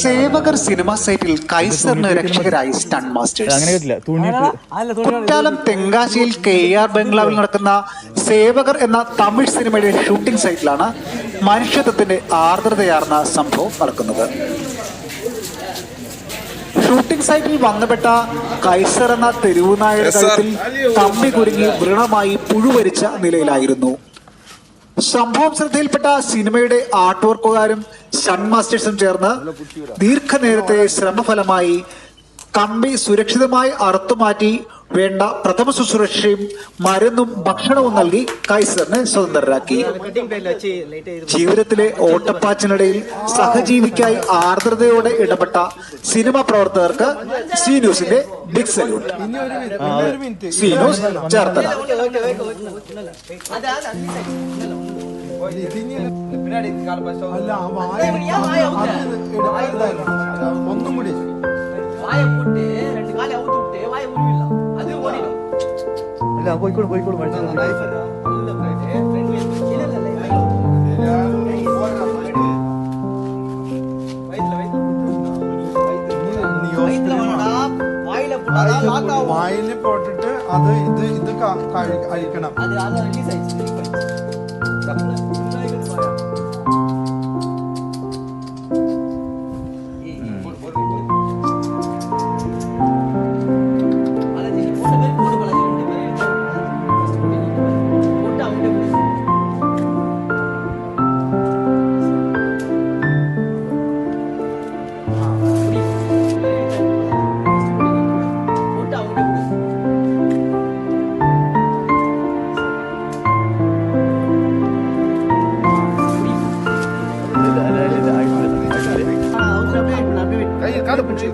സേവകർ സിനിമ സൈറ്റിൽ കൈസറിന് രക്ഷകരായി stunt masters. Kuttalam തെങ്കാശിയിൽ KR ബംഗ്ലാവിൽ നടക്കുന്ന സേവകർ എന്ന തമിഴ് സിനിമയുടെ ഷൂട്ടിംഗ് സൈറ്റിലാണ് മനുഷ്യത്വത്തിന്റെ ആർദ്രതയാർന്ന സംഭവം നടക്കുന്നത്. ഷൂട്ടിംഗ് സൈറ്റിൽ വന്നുപെട്ട കൈസർ എന്ന തെരുവുനായുടെ കഴുത്തിൽ കമ്പി കുരുങ്ങി വ്രണമായി പുഴുവരിച്ച നിലയിലായിരുന്നു. സംഭവം ശ്രദ്ധയിൽപ്പെട്ട സിനിമയുടെ ആർട്ട് വർക്കുകാരും സ്റ്റണ്ട് മാസ്റ്റേഴ്സും ചേർന്ന് ദീർഘനേരത്തെ ശ്രമഫലമായി കമ്പി സുരക്ഷിതമായി അറുത്തുമാറ്റി വേണ്ട പ്രഥമ ശുശ്രൂഷയും മരുന്നും ഭക്ഷണവും നൽകി കൈസറിനെ സ്വതന്ത്രരാക്കി. ജീവിതത്തിലെ ഓട്ടപ്പാച്ചിനിടയിൽ സഹജീവിക്കായി ആർദ്രതയോടെ ഇടപെട്ട സിനിമ പ്രവർത്തകർക്ക് സി ന്യൂസിന്റെ big salute. C news Cherthala. ഒന്നും കൂടി കോഴിക്കോട് വായില് പോട്ടിട്ട് അത് ഇത് കഴിക്കണം. கால பூச்சி